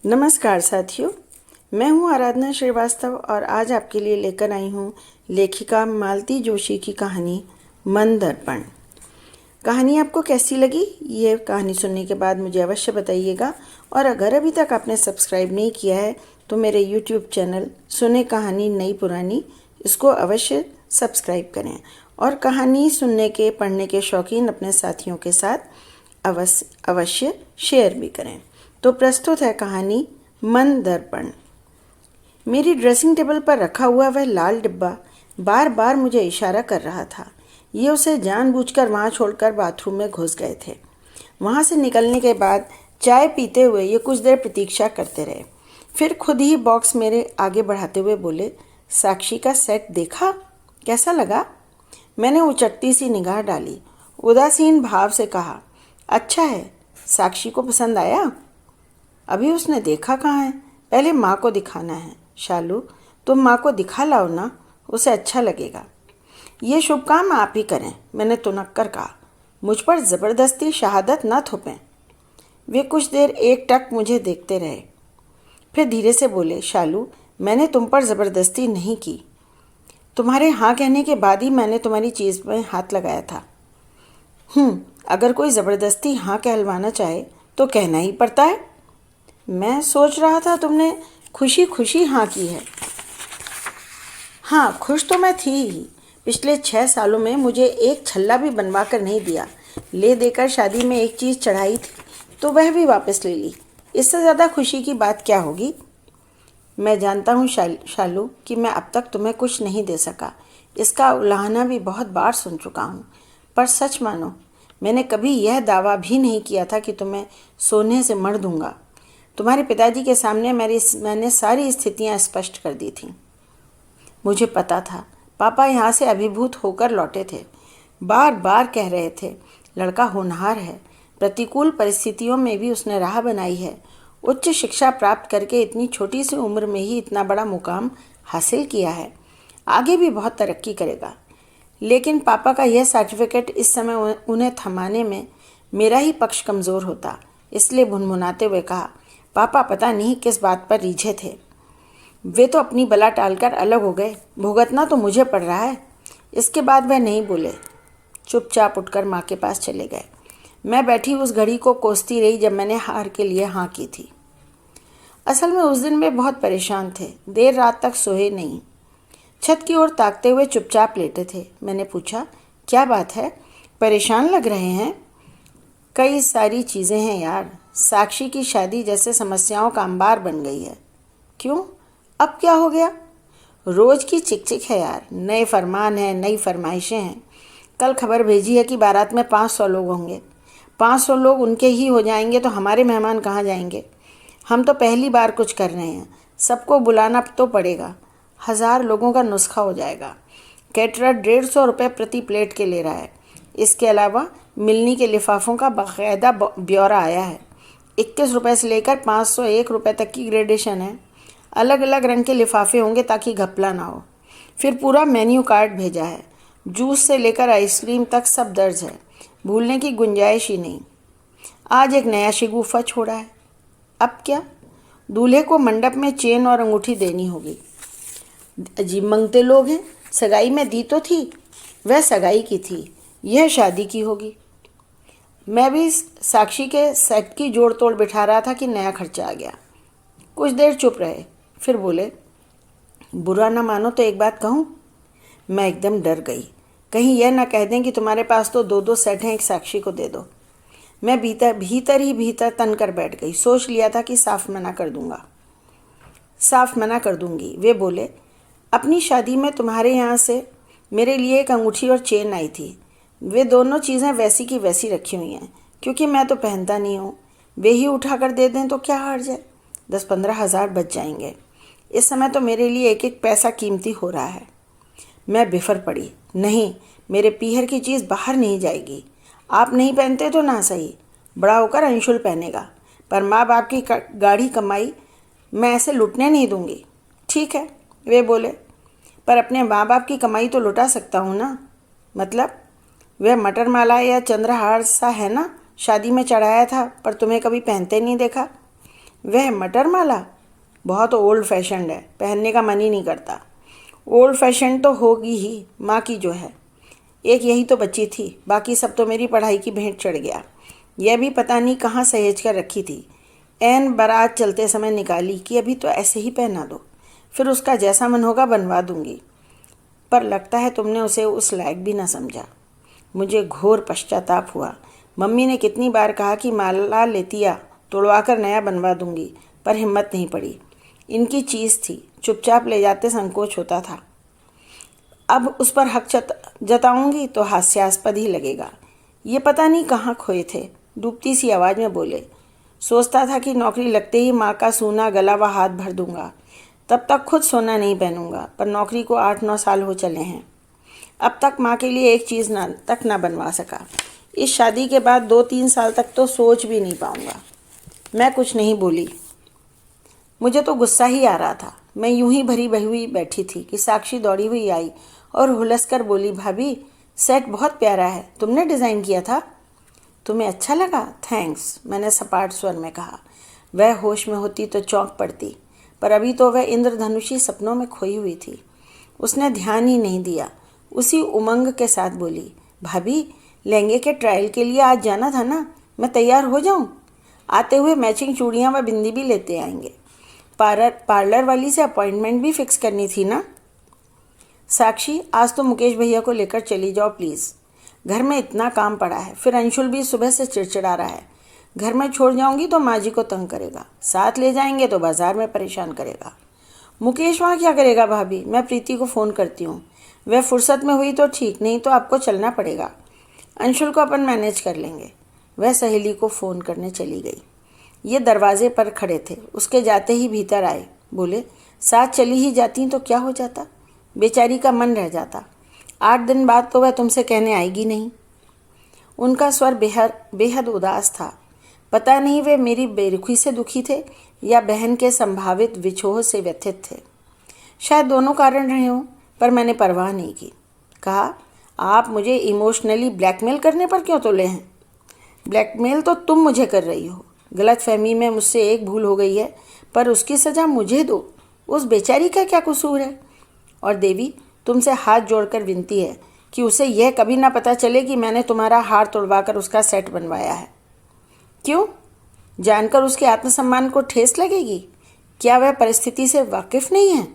नमस्कार साथियों, मैं हूं आराधना श्रीवास्तव और आज आपके लिए लेकर आई हूं लेखिका मालती जोशी की कहानी मन दर्पण। कहानी आपको कैसी लगी? ये कहानी सुनने के बाद मुझे अवश्य बताइएगा। और अगर अभी तक आपने सब्सक्राइब नहीं किया है तो मेरे यूट्यूब चैनल सुने कहानी नई पुरानी इसको अवश्य सब्सक्राइब करें और कहानी सुनने के पढ़ने के शौकीन अपने साथियों के साथ अवश्य शेयर भी करें। तो प्रस्तुत है कहानी मन दर्पण। मेरी ड्रेसिंग टेबल पर रखा हुआ वह लाल डिब्बा बार बार मुझे इशारा कर रहा था। ये उसे जानबूझकर वहाँ छोड़कर बाथरूम में घुस गए थे। वहाँ से निकलने के बाद चाय पीते हुए ये कुछ देर प्रतीक्षा करते रहे। फिर खुद ही बॉक्स मेरे आगे बढ़ाते हुए बोले, साक्षी का सेट देखा? कैसा लगा? मैंने उचटती सी निगाह डाली। उदासीन भाव से कहा, अच्छा है। साक्षी को पसंद आया? अभी उसने देखा कहाँ है, पहले माँ को दिखाना है। शालू, तुम माँ को दिखा लाओ ना, उसे अच्छा लगेगा। ये शुभ काम आप ही करें, मैंने तुनक कर कहा। मुझ पर ज़बरदस्ती शहादत न थोपें। वे कुछ देर एकटक मुझे देखते रहे, फिर धीरे से बोले, शालू, मैंने तुम पर ज़बरदस्ती नहीं की। तुम्हारे हाँ कहने के बाद ही मैंने तुम्हारी चीज़ में हाथ लगाया था। अगर कोई ज़बरदस्ती हाँ कहलवाना चाहे तो कहना ही पड़ता है। मैं सोच रहा था तुमने खुशी खुशी हाँ की है। हाँ, खुश तो मैं थी ही। पिछले 6 सालों में मुझे एक छल्ला भी बनवा कर नहीं दिया। ले देकर शादी में एक चीज़ चढ़ाई थी तो वह भी वापस ले ली। इससे ज़्यादा खुशी की बात क्या होगी? मैं जानता हूँ शालू कि मैं अब तक तुम्हें कुछ नहीं दे सका। इसका उलाहना भी बहुत बार सुन चुका हूँ, पर सच मानो मैंने कभी यह दावा भी नहीं किया था कि तुम्हें सोने से मढ़ दूंगा। तुम्हारे पिताजी के सामने मैंने सारी स्थितियां स्पष्ट कर दी थीं। मुझे पता था पापा यहाँ से अभिभूत होकर लौटे थे। बार बार कह रहे थे, लड़का होनहार है, प्रतिकूल परिस्थितियों में भी उसने राह बनाई है। उच्च शिक्षा प्राप्त करके इतनी छोटी सी उम्र में ही इतना बड़ा मुकाम हासिल किया है, आगे भी बहुत तरक्की करेगा। लेकिन पापा का यह सर्टिफिकेट इस समय उन्हें थमाने में मेरा ही पक्ष कमज़ोर होता। इसलिए भुनभुनाते हुए कहा, पापा पता नहीं किस बात पर रीझे थे। वे तो अपनी बला टालकर अलग हो गए, भुगतना तो मुझे पड़ रहा है। इसके बाद वह नहीं बोले, चुपचाप उठकर माँ के पास चले गए। मैं बैठी उस घड़ी को कोसती रही जब मैंने हार के लिए हाँ की थी। असल में उस दिन वे बहुत परेशान थे, देर रात तक सोए नहीं। छत की ओर ताकते हुए चुपचाप लेटे थे। मैंने पूछा, क्या बात है, परेशान लग रहे हैं? कई सारी चीज़ें हैं यार। साक्षी की शादी जैसे समस्याओं का अंबार बन गई है। क्यों, अब क्या हो गया? रोज़ की चिक है यार। नए फरमान हैं, नई फरमाइशें हैं। कल खबर भेजी है कि बारात में 500 लोग होंगे। 500 लोग उनके ही हो जाएंगे तो हमारे मेहमान कहाँ जाएंगे? हम तो पहली बार कुछ कर रहे हैं, सबको बुलाना तो पड़ेगा। 1000 लोगों का नुस्खा हो जाएगा। कैटरर 150 रुपये प्रति प्लेट के ले रहा है। इसके अलावा मिलनी के लिफाफों का बाकायदा ब्यौरा आया है। 21 रुपये से लेकर 501 रुपये तक की ग्रेडेशन है। अलग अलग रंग के लिफाफे होंगे ताकि घपला ना हो। फिर पूरा मेन्यू कार्ड भेजा है। जूस से लेकर आइसक्रीम तक सब दर्ज है, भूलने की गुंजाइश ही नहीं। आज एक नया शिगुफा छोड़ा है। अब क्या? दूल्हे को मंडप में चेन और अंगूठी देनी होगी। अजीब मंगते लोग हैं। सगाई में दी तो थी, वह सगाई की थी, यह शादी की होगी। मैं भी साक्षी के सेट की जोड़ तोड़ बिठा रहा था कि नया खर्चा आ गया। कुछ देर चुप रहे, फिर बोले, बुरा ना मानो तो एक बात कहूँ? मैं एकदम डर गई, कहीं यह ना कह दें कि तुम्हारे पास तो 2-2 सेट हैं, एक साक्षी को दे दो। मैं भीतर तन कर बैठ गई। सोच लिया था कि साफ मना कर दूंगी। वे बोले, अपनी शादी में तुम्हारे यहाँ से मेरे लिए एक अंगूठी और चेन आई थी। वे दोनों चीज़ें वैसी की वैसी रखी हुई हैं, क्योंकि मैं तो पहनता नहीं हूँ। वे ही उठा कर दे दें तो क्या हर्ज है? 10-15 हज़ार बच जाएंगे। इस समय तो मेरे लिए एक एक पैसा कीमती हो रहा है। मैं बिफर पड़ी, नहीं, मेरे पीहर की चीज़ बाहर नहीं जाएगी। आप नहीं पहनते तो ना सही, बड़ा होकर अंशुल पहनेगा, पर माँ बाप की गाढ़ी कमाई मैं ऐसे लुटने नहीं दूंगी। ठीक है, वे बोले, पर अपने माँ बाप की कमाई तो लुटा सकता हूँ ना। मतलब? वह मटर माला या चंद्रहार सा है ना, शादी में चढ़ाया था पर तुम्हें कभी पहनते नहीं देखा। वह मटर माला बहुत ओल्ड फैशन्ड है, पहनने का मन ही नहीं करता। ओल्ड फैशन तो होगी ही, माँ की जो है। एक यही तो बच्ची थी, बाकी सब तो मेरी पढ़ाई की भेंट चढ़ गया। यह भी पता नहीं कहाँ सहेज कर रखी थी। ऐन बारात चलते समय निकाली कि अभी तो ऐसे ही पहना दो, फिर उसका जैसा मन होगा बनवा दूंगी। पर लगता है तुमने उसे उस लायक भी ना समझा। मुझे घोर पश्चाताप हुआ। मम्मी ने कितनी बार कहा कि माला लेती आ, तोड़वा कर नया बनवा दूंगी, पर हिम्मत नहीं पड़ी। इनकी चीज़ थी, चुपचाप ले जाते संकोच होता था। अब उस पर हक जताऊंगी तो हास्यास्पद ही लगेगा। ये पता नहीं कहाँ खोए थे। डूबती सी आवाज़ में बोले, सोचता था कि नौकरी लगते ही माँ का सोना गला व हाथ भर दूंगा, तब तक खुद सोना नहीं पहनूंगा। पर नौकरी को 8-9 साल हो चले हैं, अब तक माँ के लिए एक चीज़ ना बनवा सका। इस शादी के बाद 2-3 साल तक तो सोच भी नहीं पाऊंगा। मैं कुछ नहीं बोली। मुझे तो गुस्सा ही आ रहा था। मैं यूं ही भरी बही हुई बैठी थी कि साक्षी दौड़ी हुई आई और हुलस कर बोली, भाभी सेट बहुत प्यारा है, तुमने डिज़ाइन किया था? तुम्हें अच्छा लगा? थैंक्स, मैंने सपाट स्वर में कहा। वह होश में होती तो चौंक पड़ती, पर अभी तो वह इंद्रधनुषी सपनों में खोई हुई थी। उसने ध्यान ही नहीं दिया। उसी उमंग के साथ बोली, भाभी लहंगे के ट्रायल के लिए आज जाना था ना, मैं तैयार हो जाऊं? आते हुए मैचिंग चूड़ियाँ व बिंदी भी लेते आएंगे। पार्लर वाली से अपॉइंटमेंट भी फिक्स करनी थी ना। साक्षी, आज तो मुकेश भैया को लेकर चली जाओ प्लीज़। घर में इतना काम पड़ा है, फिर अंशुल भी सुबह से चिड़चिड़ा रहा है। घर में छोड़ जाऊंगी तो माँ जी को तंग करेगा, साथ ले जाएंगे तो बाजार में परेशान करेगा। मुकेश वहाँ क्या करेगा भाभी? मैं प्रीति को फ़ोन करती हूँ, वह फुर्सत में हुई तो ठीक, नहीं तो आपको चलना पड़ेगा। अंशुल को अपन मैनेज कर लेंगे। वह सहेली को फ़ोन करने चली गई। ये दरवाजे पर खड़े थे, उसके जाते ही भीतर आए। बोले, साथ चली ही जाती तो क्या हो जाता? बेचारी का मन रह जाता। 8 दिन बाद तो वह तुमसे कहने आएगी नहीं। उनका स्वर बेहद उदास था। पता नहीं वे मेरी बेरुखी से दुखी थे या बहन के संभावित विछोह से व्यथित थे। शायद दोनों कारण रहे हों, पर मैंने परवाह नहीं की। कहा, आप मुझे इमोशनली ब्लैकमेल करने पर क्यों तुले हैं? ब्लैकमेल तो तुम मुझे कर रही हो। गलतफहमी में मुझसे एक भूल हो गई है, पर उसकी सज़ा मुझे दो। उस बेचारी का क्या कसूर है? और देवी, तुमसे हाथ जोड़कर विनती है कि उसे यह कभी ना पता चले कि मैंने तुम्हारा हार तोड़वाकर उसका सेट बनवाया है। क्यों? जानकर उसके आत्मसम्मान को ठेस लगेगी? क्या वह परिस्थिति से वाकिफ नहीं है?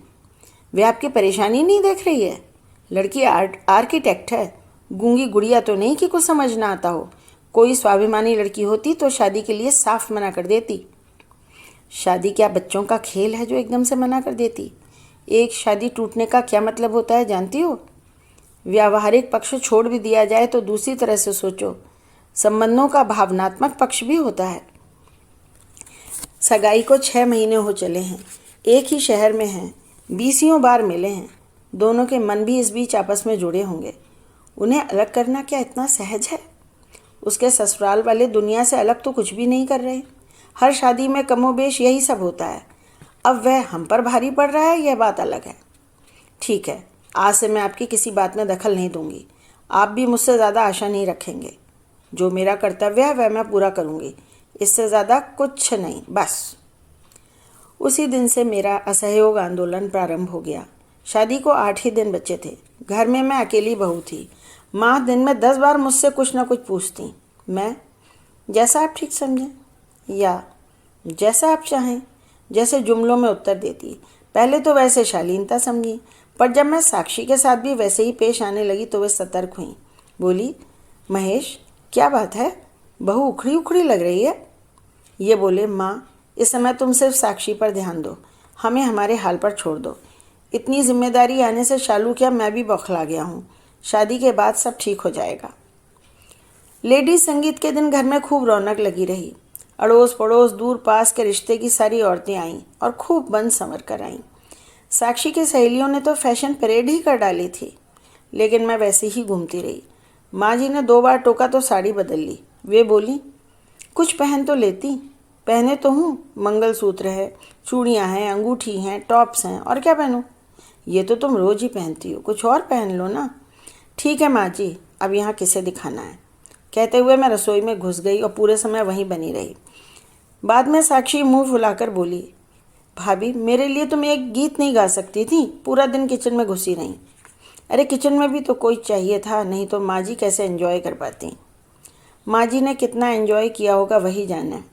वह आपकी परेशानी नहीं देख रही है? लड़की आर्किटेक्ट है, गूंगी गुड़िया तो नहीं कि कुछ समझ ना आता हो। कोई स्वाभिमानी लड़की होती तो शादी के लिए साफ मना कर देती। शादी क्या बच्चों का खेल है जो एकदम से मना कर देती? एक शादी टूटने का क्या मतलब होता है जानती हो? व्यावहारिक पक्ष छोड़ भी दिया जाए तो दूसरी तरह से सोचो, संबंधों का भावनात्मक पक्ष भी होता है। सगाई को 6 महीने हो चले हैं, एक ही शहर में हैं, 20 बार मिले हैं। दोनों के मन भी इस बीच आपस में जुड़े होंगे। उन्हें अलग करना क्या इतना सहज है? उसके ससुराल वाले दुनिया से अलग तो कुछ भी नहीं कर रहे। हर शादी में कमोबेश यही सब होता है। अब वह हम पर भारी पड़ रहा है, यह बात अलग है। ठीक है, आज से मैं आपकी किसी बात में दखल नहीं दूंगी। आप भी मुझसे ज़्यादा आशा नहीं रखेंगे। जो मेरा कर्तव्य है वह मैं पूरा करूंगी, इससे ज़्यादा कुछ नहीं, बस। उसी दिन से मेरा असहयोग आंदोलन प्रारंभ हो गया। शादी को 8 ही दिन बचे थे। घर में मैं अकेली बहू थी। माँ दिन में 10 बार मुझसे कुछ ना कुछ पूछती। मैं, जैसा आप ठीक समझें या जैसा आप चाहें, जैसे जुमलों में उत्तर देती। पहले तो वैसे शालीनता समझी, पर जब मैं साक्षी के साथ भी वैसे ही पेश आने लगी तो वे सतर्क हुई। बोली, महेश क्या बात है, बहू उखड़ी उखड़ी लग रही है। ये बोले, माँ इस समय तुम सिर्फ साक्षी पर ध्यान दो, हमें हमारे हाल पर छोड़ दो। इतनी जिम्मेदारी आने से शालू क्या मैं भी बौखला गया हूँ। शादी के बाद सब ठीक हो जाएगा। लेडीज संगीत के दिन घर में खूब रौनक लगी रही। अड़ोस पड़ोस दूर पास के रिश्ते की सारी औरतें आईं और खूब बन संवर कर आईं। साक्षी की सहेलियों ने तो फैशन परेड ही कर डाली थी, लेकिन मैं वैसे ही घूमती रही। माँ जी ने 2 बार टोका तो साड़ी बदल ली। वे बोली, कुछ पहन तो लेती। पहने तो हूँ, मंगलसूत्र है, चूड़ियाँ हैं, अंगूठी हैं, टॉप्स हैं, और क्या पहनूँ? ये तो तुम रोज ही पहनती हो, कुछ और पहन लो ना। ठीक है माँ जी, अब यहाँ किसे दिखाना है। कहते हुए मैं रसोई में घुस गई और पूरे समय वहीं बनी रही। बाद में साक्षी मुंह फुलाकर बोली, भाभी मेरे लिए तुम एक गीत नहीं गा सकती थी? पूरा दिन किचन में घुसी रही। अरे किचन में भी तो कोई चाहिए था, नहीं तो माँ जी कैसे एंजॉय कर पाती। माँ जी ने कितना एंजॉय किया होगा वही जाने।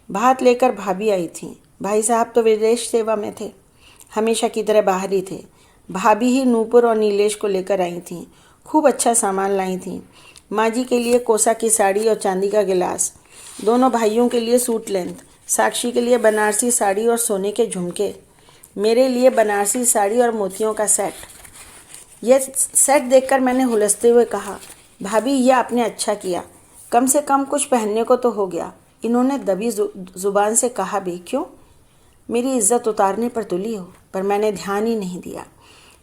भात लेकर भाभी आई थी। भाई साहब तो विदेश सेवा में थे, हमेशा की तरह बाहर ही थे। भाभी ही नूपुर और नीलेश को लेकर आई थीं। खूब अच्छा सामान लाई थीं। माँ जी के लिए कोसा की साड़ी और चांदी का गिलास, दोनों भाइयों के लिए सूट लेंथ, साक्षी के लिए बनारसी साड़ी और सोने के झुमके, मेरे लिए बनारसी साड़ी और मोतियों का सेट। यह सेट देखकर मैंने हुलसते हुए कहा, भाभी यह आपने अच्छा किया, कम से कम कुछ पहनने को तो हो गया। इन्होंने दबी जुबान से कहा भी, क्यों? मेरी इज्जत उतारने पर तुली हो, पर मैंने ध्यान ही नहीं दिया।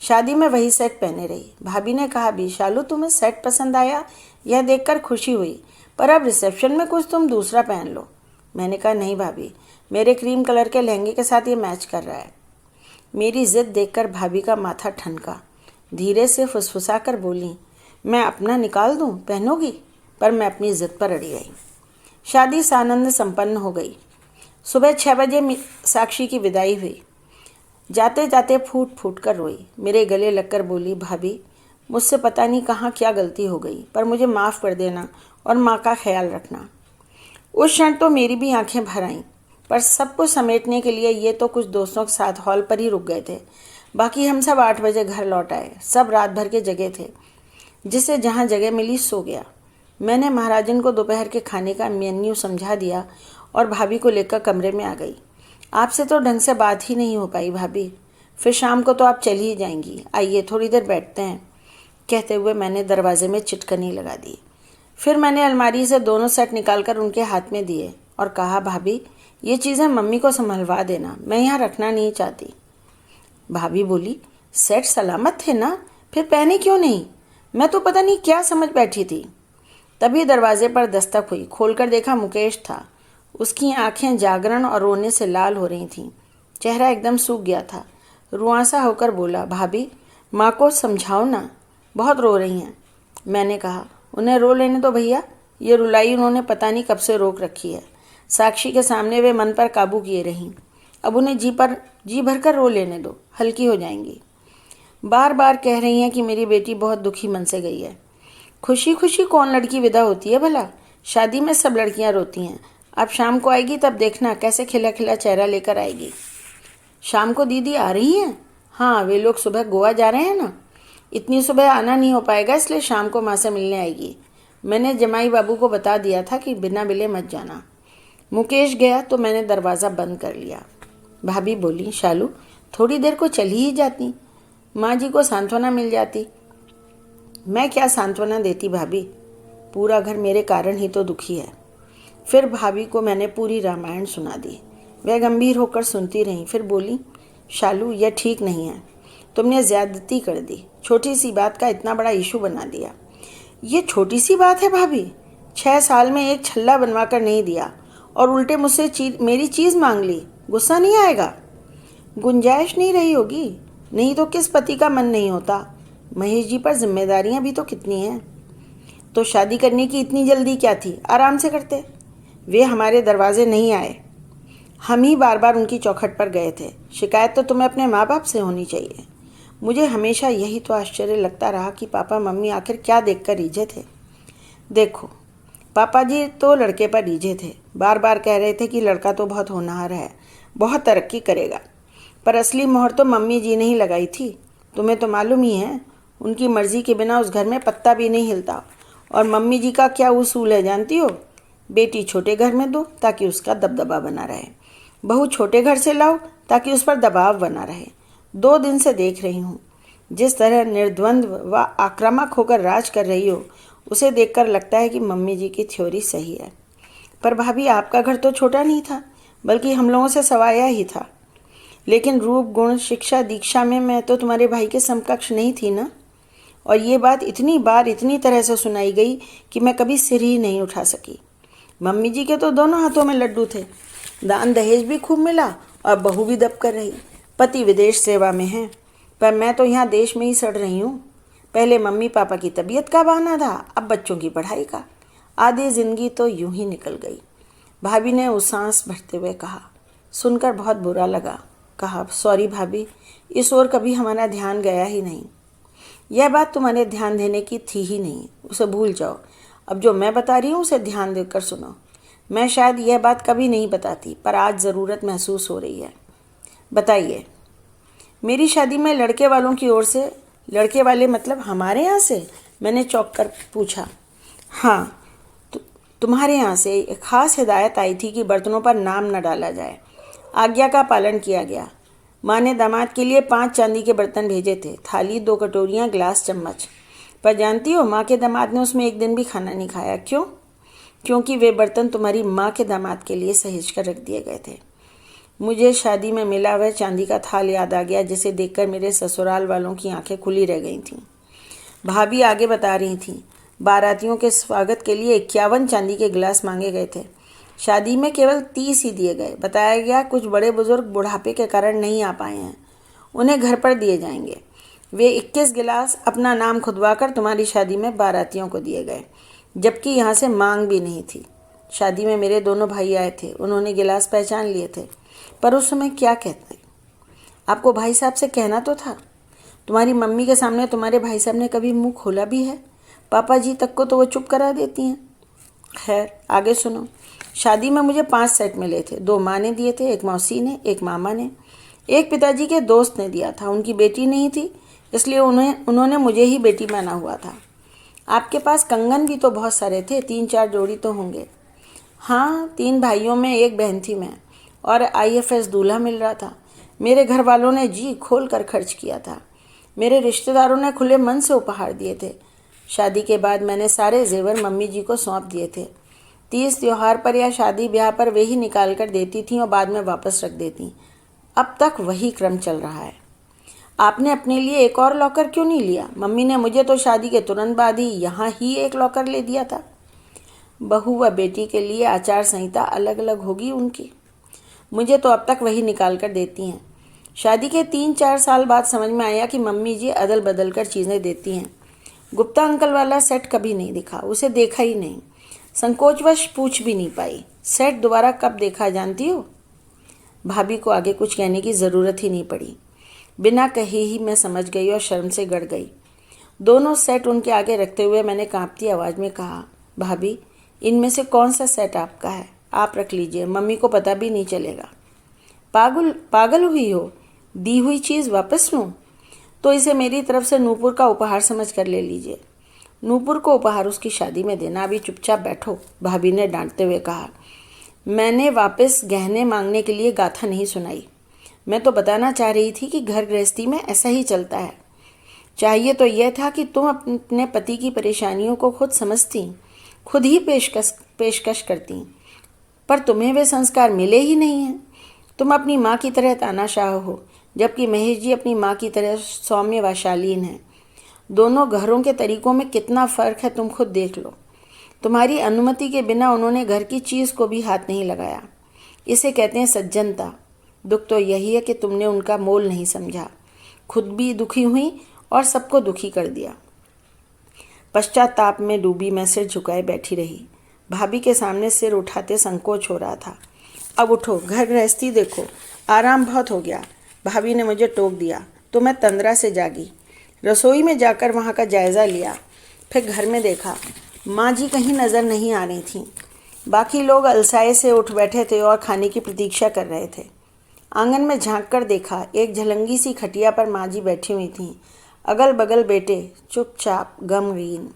शादी में वही सेट पहने रही। भाभी ने कहा भी, शालू तुम्हें सेट पसंद आया? यह देखकर खुशी हुई, पर अब रिसेप्शन में कुछ तुम दूसरा पहन लो। मैंने कहा, नहीं भाभी, मेरे क्रीम कलर के लहंगे के साथ ये मैच कर रहा है। मेरी जिद देखकर भाभी का माथा ठनका। धीरे से फुसफुसा कर बोली, मैं अपना निकाल दूं, पहनोगी? पर मैं अपनी जिद पर अड़ी रही। शादी सानंद संपन्न हो गई। सुबह 6 बजे साक्षी की विदाई हुई। जाते जाते फूट फूट कर रोई। मेरे गले लगकर बोली, भाभी मुझसे पता नहीं कहाँ क्या गलती हो गई, पर मुझे माफ़ कर देना और माँ का ख्याल रखना। उस क्षण तो मेरी भी आंखें भर आईं, पर सब कुछ समेटने के लिए ये तो कुछ दोस्तों के साथ हॉल पर ही रुक गए थे। बाकी हम सब 8 बजे घर लौट आए। सब रात भर के जगह थे, जिसे जहाँ जगह मिली सो गया। मैंने महाराजन को दोपहर के खाने का मेन्यू समझा दिया और भाभी को लेकर कमरे में आ गई। आपसे तो ढंग से बात ही नहीं हो पाई भाभी, फिर शाम को तो आप चली ही जाएंगी, आइए थोड़ी देर बैठते हैं। कहते हुए मैंने दरवाजे में चिटकनी लगा दी। फिर मैंने अलमारी से दोनों सेट निकालकर उनके हाथ में दिए और कहा, भाभी ये चीज़ें मम्मी को संभलवा देना, मैं यहाँ रखना नहीं चाहती। भाभी बोली, सेट सलामत थे ना, फिर पहने क्यों नहीं? मैं तो पता नहीं क्या समझ बैठी थी। तभी दरवाजे पर दस्तक हुई। खोलकर देखा मुकेश था। उसकी आंखें जागरण और रोने से लाल हो रही थीं। चेहरा एकदम सूख गया था। रुआंसा होकर बोला, भाभी माँ को समझाओ ना, बहुत रो रही हैं। मैंने कहा, उन्हें रो लेने दो भैया, ये रुलाई उन्होंने पता नहीं कब से रोक रखी है। साक्षी के सामने वे मन पर काबू किए रहीं। अब उन्हें जी भर कर रो लेने दो, हल्की हो जाएंगी। बार बार कह रही हैं कि मेरी बेटी बहुत दुखी मन से गई है। खुशी खुशी कौन लड़की विदा होती है भला? शादी में सब लड़कियां रोती हैं। अब शाम को आएगी तब देखना कैसे खिला खिला चेहरा लेकर आएगी। शाम को दीदी आ रही हैं? हाँ, वे लोग सुबह गोवा जा रहे हैं ना। इतनी सुबह आना नहीं हो पाएगा, इसलिए शाम को माँ से मिलने आएगी। मैंने जमाई बाबू को बता दिया था कि बिना मिले मत जाना। मुकेश गया तो मैंने दरवाज़ा बंद कर लिया। भाभी बोली, शालू थोड़ी देर को चली ही जाती, माँ जी को सांत्वना मिल जाती। मैं क्या सांत्वना देती भाभी, पूरा घर मेरे कारण ही तो दुखी है। फिर भाभी को मैंने पूरी रामायण सुना दी। वह गंभीर होकर सुनती रही। फिर बोली, शालू यह ठीक नहीं है, तुमने ज़्यादती कर दी, छोटी सी बात का इतना बड़ा इशू बना दिया। ये छोटी सी बात है भाभी? 6 साल में एक छल्ला बनवा कर नहीं दिया और उल्टे मुझसे मेरी चीज़ मांग ली, गुस्सा नहीं आएगा? गुंजाइश नहीं रही होगी, नहीं तो किस पति का मन नहीं होता। महेश जी पर जिम्मेदारियां भी तो कितनी हैं। तो शादी करने की इतनी जल्दी क्या थी, आराम से करते। वे हमारे दरवाजे नहीं आए, हम ही बार बार उनकी चौखट पर गए थे। शिकायत तो तुम्हें अपने माँ बाप से होनी चाहिए। मुझे हमेशा यही तो आश्चर्य लगता रहा कि पापा मम्मी आखिर क्या देखकर रीझे थे। देखो, पापा जी तो लड़के पर रीझे थे, बार बार कह रहे थे कि लड़का तो बहुत होनहार है, बहुत तरक्की करेगा। पर असली मोहर तो मम्मी जी ने ही लगाई थी। तुम्हें तो मालूम ही है, उनकी मर्जी के बिना उस घर में पत्ता भी नहीं हिलता। और मम्मी जी का क्या उसूल है जानती हो? बेटी छोटे घर में दो ताकि उसका दबदबा बना रहे, बहू छोटे घर से लाओ ताकि उस पर दबाव बना रहे। 2 दिन से देख रही हूँ, जिस तरह निर्द्वंद्व व आक्रामक होकर राज कर रही हो, उसे देखकर लगता है कि मम्मी जी की थ्योरी सही है। पर भाभी आपका घर तो छोटा नहीं था, बल्कि हम लोगों से सवाया ही था। लेकिन रूप गुण शिक्षा दीक्षा में मैं तो तुम्हारे भाई के समकक्ष नहीं थी ना। और ये बात इतनी बार इतनी तरह से सुनाई गई कि मैं कभी सिर ही नहीं उठा सकी। मम्मी जी के तो दोनों हाथों में लड्डू थे, दान दहेज भी खूब मिला और बहू भी दब कर रही। पति विदेश सेवा में है, पर मैं तो यहाँ देश में ही सड़ रही हूँ। पहले मम्मी पापा की तबीयत का बहाना था, अब बच्चों की पढ़ाई का। आधी जिंदगी तो यूं ही निकल गई। भाभी ने सांस भरते हुए कहा। सुनकर बहुत बुरा लगा। कहा, सॉरी भाभी, इस ओर कभी हमारा ध्यान गया ही नहीं। यह बात तुम्हारे ध्यान देने की थी ही नहीं, उसे भूल जाओ। अब जो मैं बता रही हूँ उसे ध्यान देकर सुनो। मैं शायद यह बात कभी नहीं बताती, पर आज ज़रूरत महसूस हो रही है। बताइए। मेरी शादी में लड़के वालों की ओर से, लड़के वाले मतलब हमारे यहाँ से? मैंने चौंक कर पूछा। हाँ, तुम्हारे यहाँ से एक खास हिदायत आई थी कि बर्तनों पर नाम न डाला जाए। आज्ञा का पालन किया गया। माँ ने दामाद के लिए 5 चांदी के बर्तन भेजे थे, थाली, 2 कटोरियाँ, ग्लास, चम्मच। पर जानती हो, माँ के दामाद ने उसमें एक दिन भी खाना नहीं खाया। क्यों? क्योंकि वे बर्तन तुम्हारी माँ के दामाद के लिए सहेज कर रख दिए गए थे। मुझे शादी में मिला वह चांदी का थाल याद आ गया, जिसे देखकर मेरे ससुराल वालों की आंखें खुली रह गई थीं। भाभी आगे बता रही थीं, बारातियों के स्वागत के लिए 51 चांदी के गिलास मांगे गए थे। शादी में केवल 30 ही दिए गए। बताया गया कुछ बड़े बुजुर्ग बुढ़ापे के कारण नहीं आ पाए हैं, उन्हें घर पर दिए जाएंगे। वे 21 गिलास अपना नाम खुदवा कर तुम्हारी शादी में बारातियों को दिए गए, जबकि यहाँ से मांग भी नहीं थी। शादी में मेरे दोनों भाई आए थे, उन्होंने गिलास पहचान लिए थे, पर उस समय क्या कहते? आपको भाई साहब से कहना तो था। तुम्हारी मम्मी के सामने तुम्हारे भाई साहब ने कभी मुंह खोला भी है? पापा जी तक को तो वो चुप करा देती हैं। खैर, आगे सुनो। शादी में मुझे 5 सेट मिले थे। 2 माँ ने दिए थे, 1 मौसी ने, 1 मामा ने, 1 पिताजी के दोस्त ने दिया था। उनकी बेटी नहीं थी, इसलिए उन्होंने मुझे ही बेटी माना हुआ था। आपके पास कंगन भी तो बहुत सारे थे, 3-4 जोड़ी तो होंगे। हाँ, 3 भाइयों में 1 बहन थी मैं, और IFS दूल्हा मिल रहा था। मेरे घर वालों ने जी खोल कर खर्च किया था। मेरे रिश्तेदारों ने खुले मन से उपहार दिए थे। शादी के बाद मैंने सारे जेवर मम्मी जी को सौंप दिए थे। 30 त्योहार पर या शादी ब्याह पर वे ही निकाल कर देती थीं और बाद में वापस रख देती। अब तक वही क्रम चल रहा है। आपने अपने लिए एक और लॉकर क्यों नहीं लिया? मम्मी ने मुझे तो शादी के तुरंत बाद ही यहाँ ही एक लॉकर ले दिया था। बहू व बेटी के लिए आचार संहिता अलग अलग होगी उनकी। मुझे तो अब तक वही निकाल कर देती हैं। शादी के 3-4 साल बाद समझ में आया कि मम्मी जी अदल बदल कर चीज़ें देती हैं। गुप्ता अंकल वाला सेट कभी नहीं दिखा, उसे देखा ही नहीं। संकोचवश पूछ भी नहीं पाई, सेट दोबारा कब देखा जानती हो? भाभी को आगे कुछ कहने की ज़रूरत ही नहीं पड़ी। बिना कहे ही मैं समझ गई और शर्म से गड़ गई। दोनों सेट उनके आगे रखते हुए मैंने कांपती आवाज़ में कहा, भाभी, इनमें से कौन सा सेट आपका है? आप रख लीजिए, मम्मी को पता भी नहीं चलेगा। पागल हुई हो? दी हुई चीज़ वापस लूँ? तो इसे मेरी तरफ से नूपुर का उपहार समझ कर ले लीजिए। नूपुर को उपहार उसकी शादी में देना। अभी चुपचाप बैठो, भाभी ने डांटते हुए कहा। मैंने वापस गहने मांगने के लिए गाथा नहीं सुनाई। मैं तो बताना चाह रही थी कि घर गृहस्थी में ऐसा ही चलता है। चाहिए तो यह था कि तुम अपने पति की परेशानियों को खुद समझती, खुद ही पेशकश करती, पर तुम्हें वे संस्कार मिले ही नहीं हैं। तुम अपनी माँ की तरह तानाशाह हो, जबकि महेश जी अपनी माँ की तरह सौम्य व शालीन हैं। दोनों घरों के तरीकों में कितना फ़र्क है तुम खुद देख लो। तुम्हारी अनुमति के बिना उन्होंने घर की चीज़ को भी हाथ नहीं लगाया। इसे कहते हैं सज्जनता। दुख तो यही है कि तुमने उनका मोल नहीं समझा, खुद भी दुखी हुई और सबको दुखी कर दिया। पश्चाताप में डूबी मैं सिर झुकाए बैठी रही। भाभी के सामने सिर उठाते संकोच हो रहा था। अब उठो, घर गृहस्थी देखो, आराम बहुत हो गया। भाभी ने मुझे टोक दिया तो मैं तंद्रा से जागी। रसोई में जाकर वहाँ का जायज़ा लिया, फिर घर में देखा। माँ जी कहीं नज़र नहीं आ रही थीं। बाकी लोग अलसाए से उठ बैठे थे और खाने की प्रतीक्षा कर रहे थे। आंगन में झांक कर देखा, एक झलंगी सी खटिया पर माँ जी बैठी हुई थीं। अगल बगल बेटे चुपचाप गमगीन।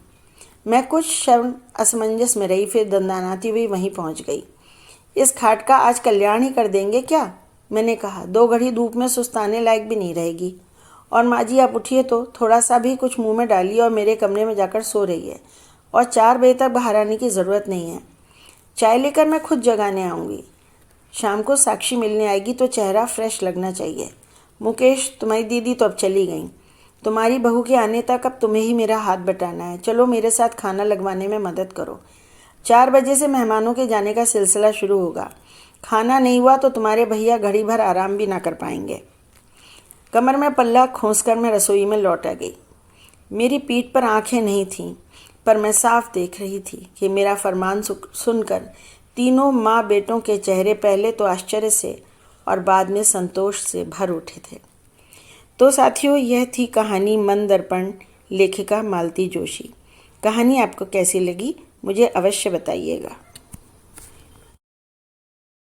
मैं कुछ शर्म असमंजस में रही, फिर दंदानाती हुई वहीं पहुँच गई। इस खाट का आज कल्याण ही कर देंगे क्या? मैंने कहा। 2 घड़ी धूप में सुस्ताने लायक भी नहीं रहेगी। और माँ जी आप उठिए तो, थोड़ा सा भी कुछ मुंह में डालिए और मेरे कमरे में जाकर सो रही है, और 4 बजे तक बाहर आने की ज़रूरत नहीं है। चाय लेकर मैं खुद जगाने आऊँगी। शाम को साक्षी मिलने आएगी तो चेहरा फ्रेश लगना चाहिए। मुकेश, तुम्हारी दीदी तो अब चली गई। तुम्हारी बहू के आने तक अब तुम्हें ही मेरा हाथ बटाना है। चलो मेरे साथ खाना लगवाने में मदद करो। 4 बजे से मेहमानों के जाने का सिलसिला शुरू होगा। खाना नहीं हुआ तो तुम्हारे भैया घड़ी भर आराम भी ना कर पाएंगे। कमर में पल्ला खोंसकर मैं रसोई में लौट आ गई। मेरी पीठ पर आंखें नहीं थीं, पर मैं साफ देख रही थी कि मेरा फरमान सुनकर तीनों माँ बेटों के चेहरे पहले तो आश्चर्य से और बाद में संतोष से भर उठे थे। तो साथियों, यह थी कहानी मन दर्पण, लेखिका मालती जोशी। कहानी आपको कैसी लगी मुझे अवश्य बताइएगा।